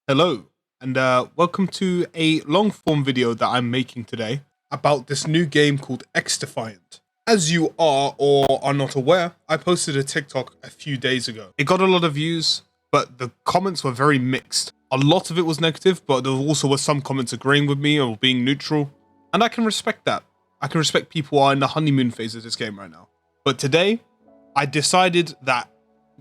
Hello, and welcome to a long form video that I'm making today about this new game called XDefiant. As you are or are not aware, I posted a TikTok a few days ago. It got a lot of views, but the comments were very mixed. A lot of it was negative, but there also were some comments agreeing with me or being neutral, and I can respect that. I can respect people who are in the honeymoon phase of this game right now. But today, I decided that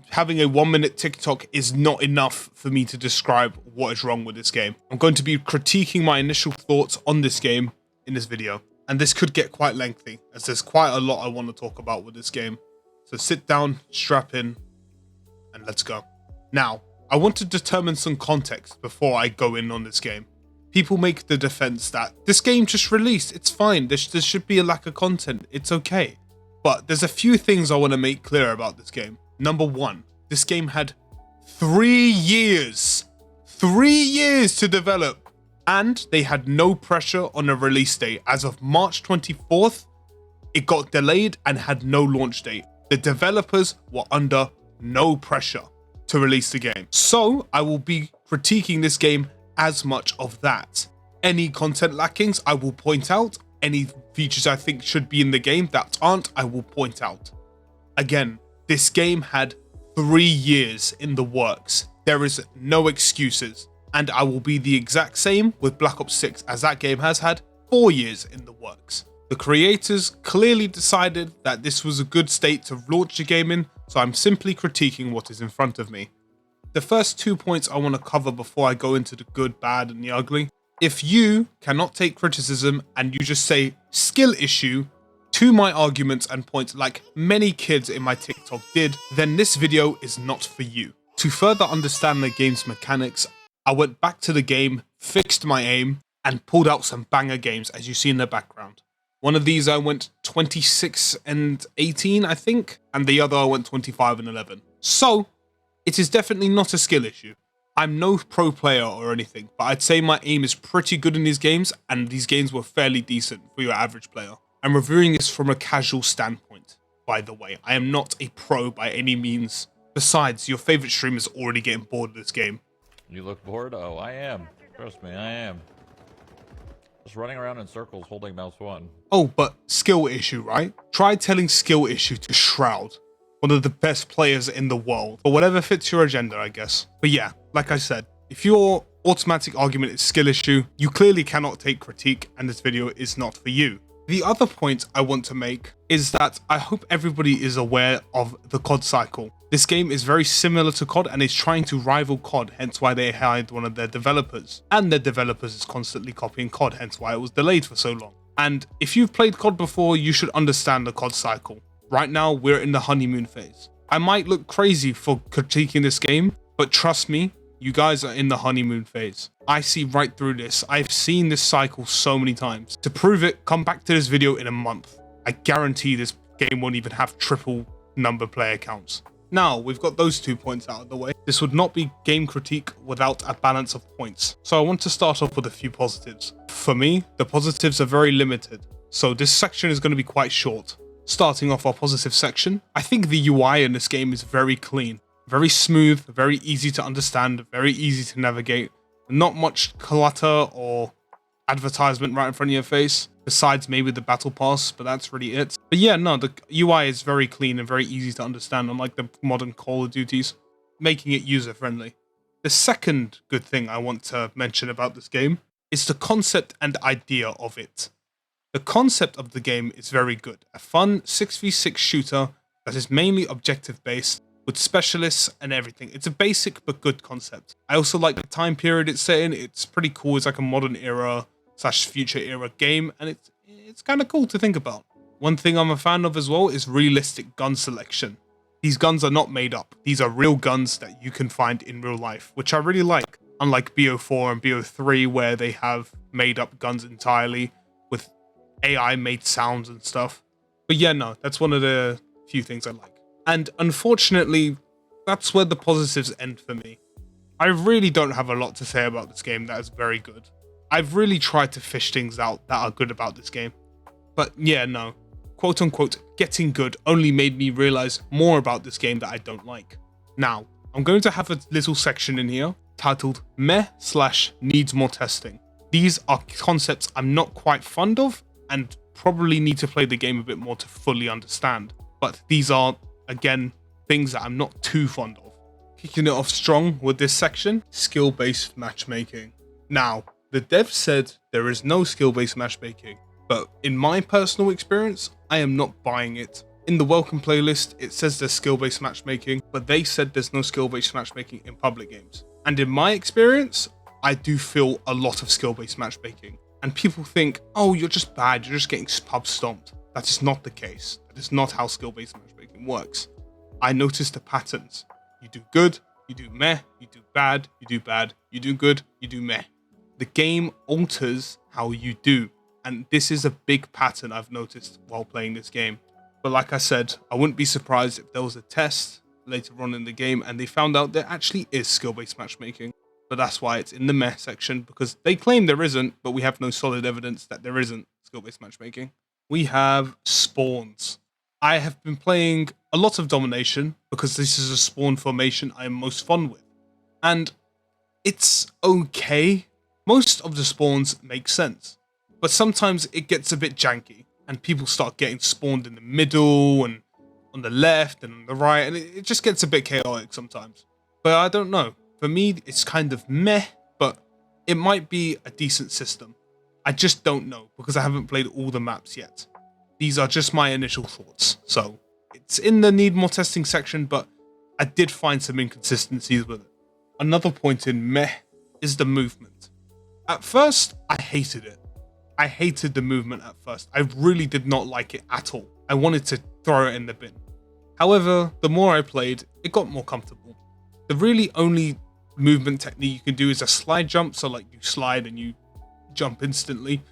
having a 1-minute TikTok is not enough for me to describe what is wrong with this game. I'm going to be critiquing my initial thoughts on this game in this video. And this could get quite lengthy, as there's quite a lot I want to talk about with this game. So sit down, strap in, and let's go. Now, I want to determine some context before I go in on this game. People make the defense that this game just released, it's fine, there should be a lack of content, it's okay. But there's a few things I want to make clear about this game. Number one, this game had 3 years. 3 years to develop. And they had no pressure on a release date. As of March 24th, it got delayed and had no launch date. The developers were under no pressure to release the game. So I will be critiquing this game as much of that. Any content lackings, I will point out. Any features I think should be in the game that aren't, I will point out. Again, this game had 3 years in the works. There is no excuses. And I will be the exact same with Black Ops 6, as that game has had 4 years in the works. The creators clearly decided that this was a good state to launch the game in, so I'm simply critiquing what is in front of me. The first 2 points I want to cover before I go into the good, bad, and the ugly. If you cannot take criticism and you just say skill issue to my arguments and points like many kids in my TikTok did, then this video is not for you. To further understand the game's mechanics, I went back to the game, fixed my aim, and pulled out some banger games as you see in the background. One of these I went 26 and 18, I think, and the other I went 25 and 11. So, it is definitely not a skill issue. I'm no pro player or anything, but I'd say my aim is pretty good in these games, and these games were fairly decent for your average player. I'm reviewing this from a casual standpoint, by the way. I am not a pro by any means. Besides, your favorite streamer is already getting bored of this game. You look bored? Oh, I am. Trust me, I am. Just running around in circles holding mouse 1. Oh, but skill issue, right? Try telling skill issue to Shroud, one of the best players in the world, or whatever fits your agenda, I guess. But yeah, like I said, if your automatic argument is skill issue, you clearly cannot take critique, and this video is not for you. The other point I want to make is that I hope everybody is aware of the COD cycle. This game is very similar to COD and is trying to rival COD, hence why they hired one of their developers. And their developers is constantly copying COD, hence why it was delayed for so long. And if you've played COD before, you should understand the COD cycle. Right now, we're in the honeymoon phase. I might look crazy for critiquing this game, but trust me, you guys are in the honeymoon phase. I see right through this. I've seen this cycle so many times. To prove it, come back to this video in a month. I guarantee this game won't even have triple number player counts. Now, we've got those 2 points out of the way. This would not be game critique without a balance of points. So I want to start off with a few positives. For me, the positives are very limited. So this section is going to be quite short. Starting off our positive section, I think the UI in this game is very clean. Very smooth, very easy to understand, very easy to navigate. Not much clutter or advertisement right in front of your face, besides maybe the battle pass, but that's really it. But yeah, no, the UI is very clean and very easy to understand, unlike the modern Call of Duties, making it user-friendly. The second good thing I want to mention about this game is the concept and idea of it. The concept of the game is very good. A fun 6v6 shooter that is mainly objective-based, with specialists and everything. It's a basic but good concept. I also like the time period it's set in. It's pretty cool. It's like a modern era / future era game, and it's kind of cool to think about. One thing I'm a fan of as well is realistic gun selection. These guns are not made up. These are real guns that you can find in real life, which I really like. Unlike BO4 and BO3, where they have made up guns entirely with AI made sounds and stuff. But yeah, no, that's one of the few things I like. And unfortunately, that's where the positives end for me. I really don't have a lot to say about this game that is very good. I've really tried to fish things out that are good about this game. But yeah, no. Quote unquote, getting good only made me realize more about this game that I don't like. Now, I'm going to have a little section in here titled Meh/needs more testing. These are concepts I'm not quite fond of and probably need to play the game a bit more to fully understand. But these are, again, things that I'm not too fond of. Kicking it off strong with this section, skill-based matchmaking. Now, the dev said there is no skill-based matchmaking, but in my personal experience, I am not buying it. In the welcome playlist, it says there's skill-based matchmaking, but they said there's no skill-based matchmaking in public games. And in my experience, I do feel a lot of skill-based matchmaking. And people think, oh, you're just bad, you're just getting pub stomped. That is not the case. That is not how skill-based matchmaking works. I noticed the patterns. You do good, you do meh, you do bad, you do bad, you do good, you do meh. The game alters how you do. And this is a big pattern I've noticed while playing this game. But like I said, I wouldn't be surprised if there was a test later on in the game and they found out there actually is skill-based matchmaking. But that's why it's in the meh section, because they claim there isn't, but we have no solid evidence that there isn't skill-based matchmaking. We have spawns. I have been playing a lot of domination because this is a spawn formation I am most fond with. And it's okay. Most of the spawns make sense, but sometimes it gets a bit janky and people start getting spawned in the middle and on the left and on the right, and it just gets a bit chaotic sometimes. But I don't know. For me, it's kind of meh, but it might be a decent system. I just don't know because I haven't played all the maps yet. These are just my initial thoughts. So it's in the need more testing section, but I did find some inconsistencies with it. Another point in meh is the movement. At first, I hated it. I hated the movement at first. I really did not like it at all. I wanted to throw it in the bin. However, the more I played, it got more comfortable. The really only movement technique you can do is a slide jump. So like you slide and you jump instantly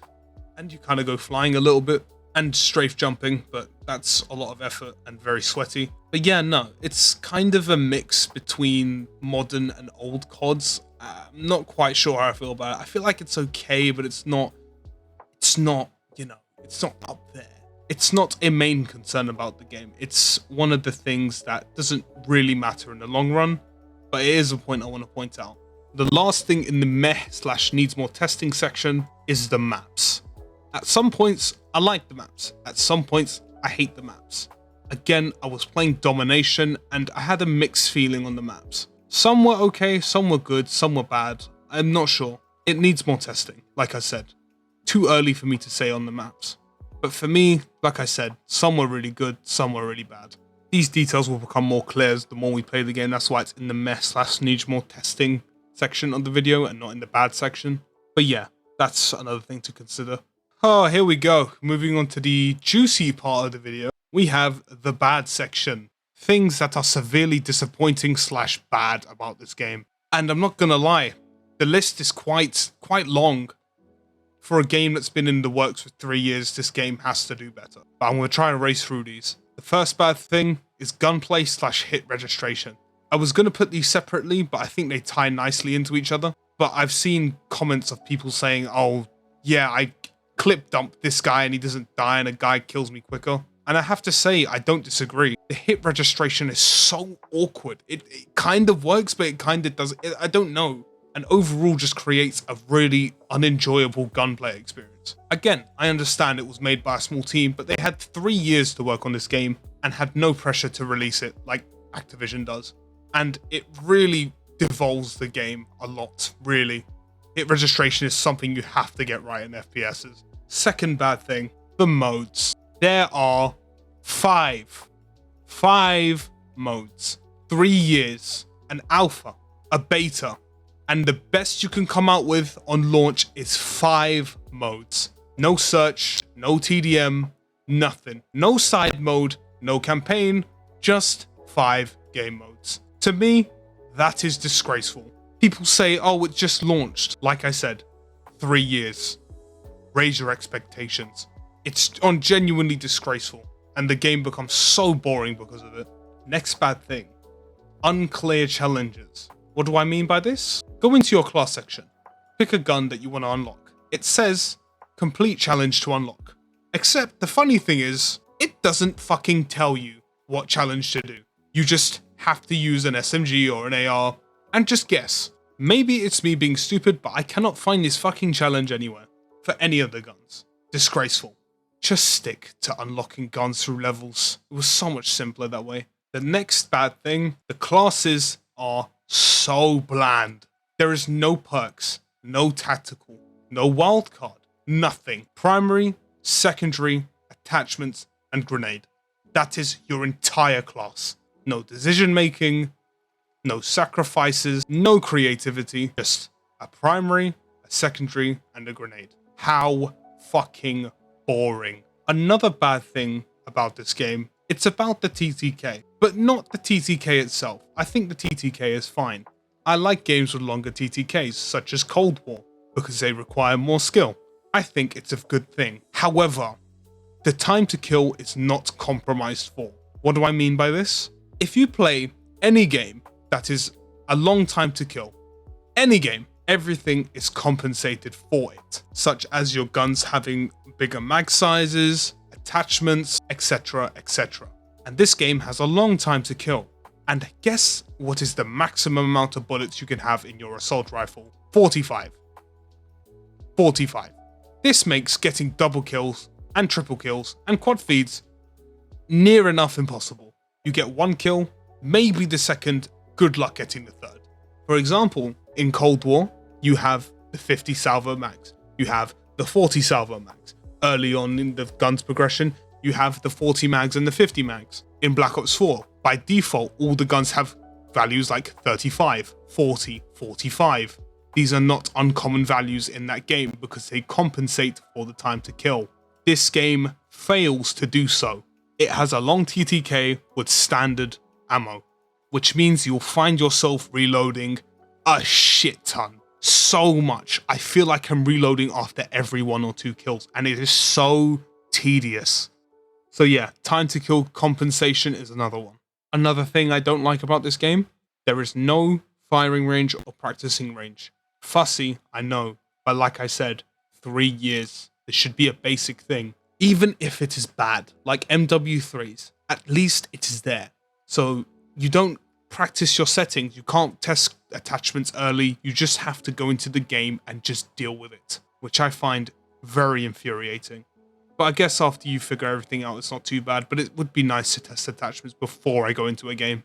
and you kind of go flying a little bit, and strafe jumping, but that's a lot of effort and very sweaty. But yeah, no, it's kind of a mix between modern and old CODs. I'm not quite sure how I feel about it. I feel like it's okay, but it's not, it's not up there. It's not a main concern about the game. It's one of the things that doesn't really matter in the long run, but it is a point I want to point out. The last thing in the meh/needs more testing section is the maps. At some points, I like the maps. At some points, I hate the maps. Again, I was playing domination and I had a mixed feeling on the maps. Some were okay, some were good, some were bad. I'm not sure. It needs more testing, like I said. Too early for me to say on the maps. But for me, like I said, some were really good, some were really bad. These details will become more clear as the more we play the game. That's why it's in the meh/needs more testing section of the video and not in the bad section. But yeah, that's another thing to consider. Oh, here we go. Moving on to the juicy part of the video. We have the bad section. Things that are severely disappointing / bad about this game. And I'm not gonna lie, the list is quite long. For a game that's been in the works for 3 years, this game has to do better. But I'm gonna try and race through these. The first bad thing is gunplay / hit registration. I was gonna put these separately, but I think they tie nicely into each other. But I've seen comments of people saying, oh, yeah, I clip dump this guy and he doesn't die and a guy kills me quicker. And I have to say, I don't disagree. The hit registration is so awkward. It kind of works, but it kind of doesn't. I don't know. And overall just creates a really unenjoyable gunplay experience. Again, I understand it was made by a small team, but they had 3 years to work on this game and had no pressure to release it like Activision does. And it really devolves the game a lot, really. Hit registration is something you have to get right in FPSs. Second bad thing, the modes. There are 5 modes, 3 years, an alpha, a beta, and the best you can come out with on launch is 5 modes. No search, no TDM, nothing. No side mode, no campaign, just 5 game modes. To me, that is disgraceful. People say, oh, it just launched. Like I said, 3 years. Raise your expectations. It's genuinely disgraceful, and the game becomes so boring because of it. Next bad thing, unclear challenges. What do I mean by this? Go into your class section. Pick a gun that you want to unlock. It says, complete challenge to unlock. Except the funny thing is, it doesn't fucking tell you what challenge to do. You just have to use an SMG or an AR and just guess. Maybe it's me being stupid, but I cannot find this fucking challenge anywhere for any of the guns. Disgraceful. Just stick to unlocking guns through levels. It was so much simpler that way. The next bad thing, the classes are so bland. There is no perks, no tactical, no wildcard, nothing. Primary, secondary, attachments, and grenade. That is your entire class. No decision making, no sacrifices, no creativity, just a primary, a secondary, and a grenade. How fucking boring. Another bad thing about this game, it's about the TTK, but not the TTK itself. I think the TTK is fine. I like games with longer TTKs, such as Cold War, because they require more skill. I think it's a good thing. However, the time to kill is not compromised for. What do I mean by this? If you play any game that is a long time to kill, any game, everything is compensated for it, such as your guns having bigger mag sizes, attachments, etc, etc. And this game has a long time to kill. And guess what is the maximum amount of bullets you can have in your assault rifle? 45. 45. This makes getting double kills and triple kills and quad feeds near enough impossible. You get one kill, maybe the second, good luck getting the third. For example, in Cold War, you have the 50 salvo mags, you have the 40 salvo mags. Early on in the gun's progression, you have the 40 mags and the 50 mags. In Black Ops 4, by default, all the guns have values like 35, 40, 45. These are not uncommon values in that game because they compensate for the time to kill. This game fails to do so. It has a long TTK with standard ammo, which means you'll find yourself reloading a shit ton. So much. I feel like I'm reloading after every 1 or 2 kills, and it is so tedious. So yeah, time to kill compensation is another one. Another thing I don't like about this game, there is no firing range or practicing range. Fussy, I know, but like I said, 3 years. This should be a basic thing. Even if it is bad, like MW3's, at least it is there. So you don't practice your settings, you can't test attachments early, you just have to go into the game and just deal with it, which I find very infuriating. But I guess after you figure everything out, it's not too bad, but it would be nice to test attachments before I go into a game.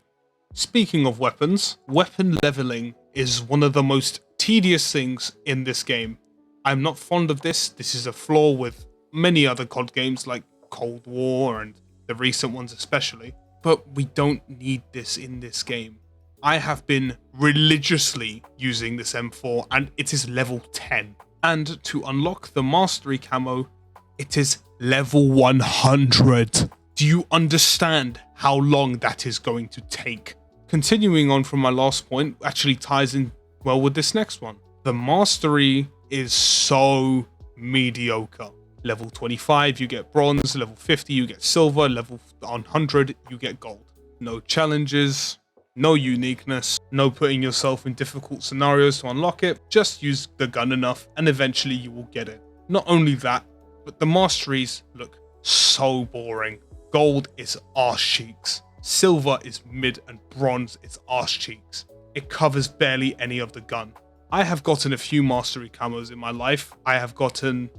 Speaking of weapons, weapon leveling is one of the most tedious things in this game. I'm not fond of this. This is a flaw with many other COD games like Cold War and the recent ones especially, but we don't need this in this game. I have been religiously using this M4 and it is level 10. And to unlock the mastery camo, it is level 100. Do you understand how long that is going to take? Continuing on from my last point, actually ties in well with this next one. The mastery is so mediocre. Level 25, you get bronze. Level 50, you get silver. Level 100, you get gold. No challenges, no uniqueness, no putting yourself in difficult scenarios to unlock it. Just use the gun enough and eventually you will get it. Not only that, but the masteries look so boring. Gold is arse cheeks. Silver is mid and bronze is arse cheeks. It covers barely any of the gun. I have gotten a few mastery camos in my life. I have gotten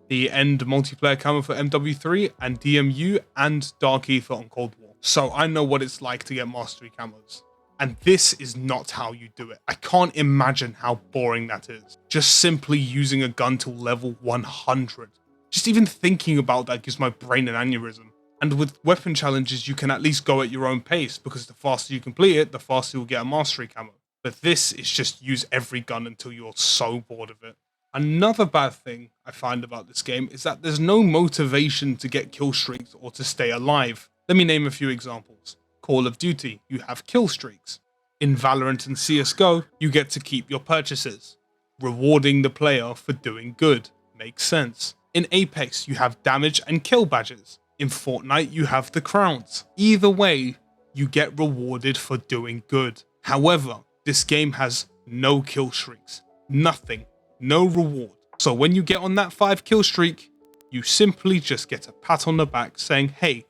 the end multiplayer camo for MW3 and DMU and Dark Ether on Cold War. So I know what it's like to get mastery camos. And this is not how you do it. I can't imagine how boring that is. Just simply using a gun till level 100. Just even thinking about that gives my brain an aneurysm. And with weapon challenges, you can at least go at your own pace because the faster you complete it, the faster you'll get a mastery camo. But this is just use every gun until you're so bored of it. Another bad thing I find about this game is that there's no motivation to get kill streaks or to stay alive. Let me name a few examples. Call of Duty, you have kill streaks. In Valorant and CSGO, you get to keep your purchases. Rewarding the player for doing good. Makes sense. In Apex, you have damage and kill badges. In Fortnite, you have the crowns. Either way, you get rewarded for doing good. However, this game has no kill streaks. Nothing. No reward. So when you get on that 5 kill streak, you simply just get a pat on the back saying, hey,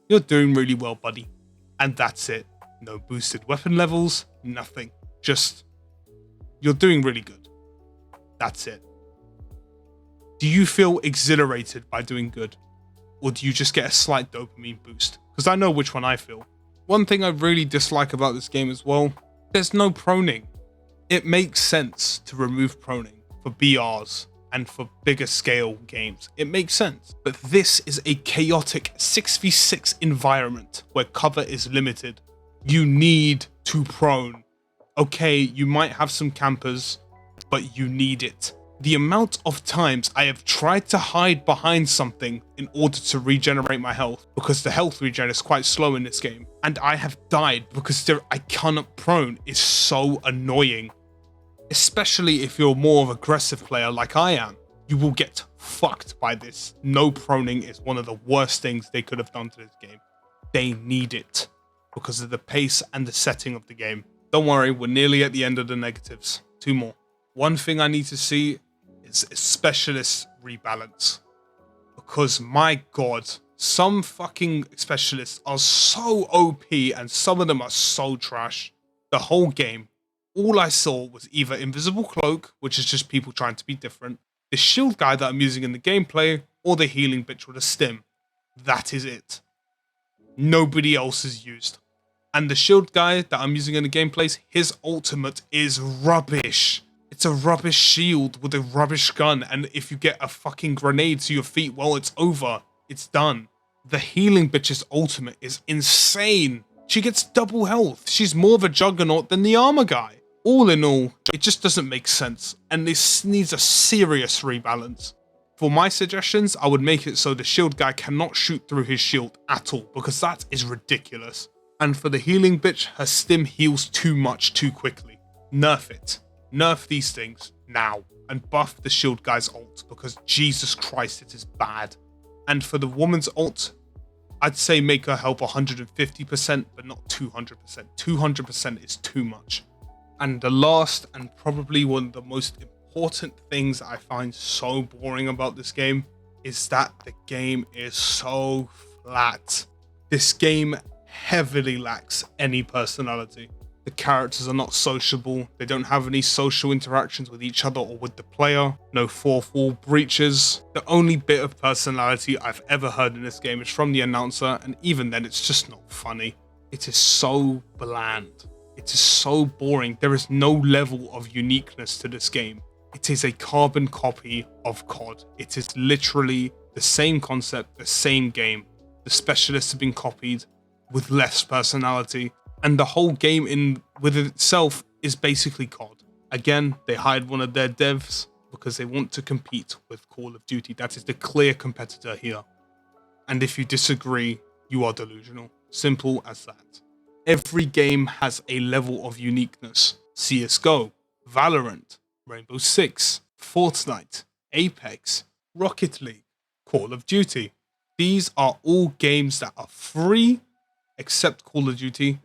you're doing really well, buddy. And that's it. No boosted weapon levels, nothing. Just you're doing really good. That's it. Do you feel exhilarated by doing good? Or do you just get a slight dopamine boost? Because I know which one I feel. One thing I really dislike about this game as well, there's no proning. It makes sense to remove proning for BRs and for bigger scale games. It makes sense. But this is a chaotic 6v6 environment where cover is limited. You need to prone. Okay, you might have some campers, but you need it. The amount of times I have tried to hide behind something in order to regenerate my health, because the health regen is quite slow in this game, and I have died because I cannot prone, is so annoying. Especially if you're more of an aggressive player like I am, you will get fucked by this. No proning is one of the worst things they could have done to this game. They need it because of the pace and the setting of the game. Don't worry, we're nearly at the end of the negatives. 2 more. One thing I need to see is a specialist rebalance. Because my god, some fucking specialists are so OP and some of them are so trash. The whole game, all I saw was either Invisible Cloak, which is just people trying to be different, the shield guy that I'm using in the gameplay, or the healing bitch with a stim. That is it. Nobody else is used. And the shield guy that I'm using in the gameplays, his ultimate is rubbish. It's a rubbish shield with a rubbish gun, and if you get a fucking grenade to your feet, well, it's over. It's done. The healing bitch's ultimate is insane. She gets double health. She's more of a juggernaut than the armor guy. All in all, it just doesn't make sense, and this needs a serious rebalance. For my suggestions, I would make it so the shield guy cannot shoot through his shield at all, because that is ridiculous. And for the healing bitch, her stim heals too much too quickly. Nerf it. Nerf these things now and buff the shield guy's ult, because Jesus Christ, it is bad. And for the woman's ult, I'd say make her help 150%, but not 200%. 200% is too much. And the last and probably one of the most important things I find so boring about this game is that the game is so flat. This game heavily lacks any personality. The characters are not sociable, they don't have any social interactions with each other or with the player, no fourth wall breaches. The only bit of personality I've ever heard in this game is from the announcer, and even then it's just not funny. It is so bland. It is so boring. There is no level of uniqueness to this game. It is a carbon copy of COD. It is literally the same concept, the same game. The specialists have been copied with less personality. And the whole game with itself is basically COD. Again, they hired one of their devs because they want to compete with Call of Duty. That is the clear competitor here. And if you disagree, you are delusional. Simple as that. Every game has a level of uniqueness. CSGO, Valorant, Rainbow Six, Fortnite, Apex, Rocket League, Call of Duty. These are all games that are free, except Call of Duty,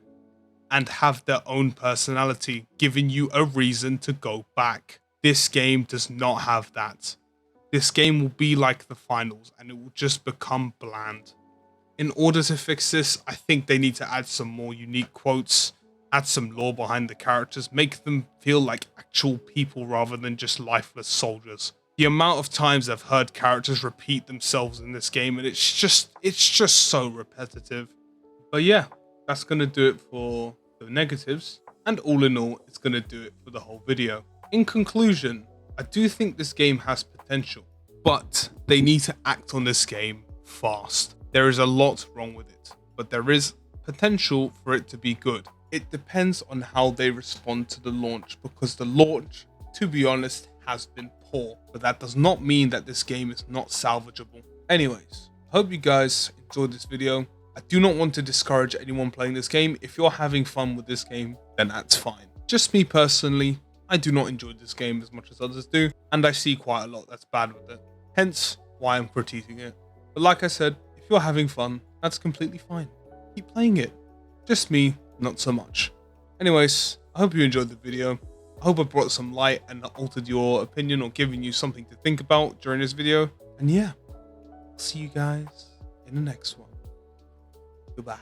and have their own personality, giving you a reason to go back. This game does not have that. This game will be like the finals, and it will just become bland. In order to fix this, I think they need to add some more unique quotes, add some lore behind the characters, make them feel like actual people rather than just lifeless soldiers. The amount of times I've heard characters repeat themselves in this game, and it's just so repetitive. But yeah, that's going to do it for the negatives, and all in all, it's going to do it for the whole video. In conclusion, I do think this game has potential, but they need to act on this game fast. There is a lot wrong with it, but there is potential for it to be good. It depends on how they respond to the launch, because the launch, to be honest, has been poor, but that does not mean that this game is not salvageable. Anyways, I hope you guys enjoyed this video. I do not want to discourage anyone playing this game. If you're having fun with this game, then that's fine. Just me personally, I do not enjoy this game as much as others do, and I see quite a lot that's bad with it. Hence why I'm critiquing it. But like I said, if you're having fun, that's completely fine. Keep playing it. Just me, not so much. Anyways, I hope you enjoyed the video. I hope I brought some light and altered your opinion or given you something to think about during this video. And yeah, I'll see you guys in the next one. Goodbye.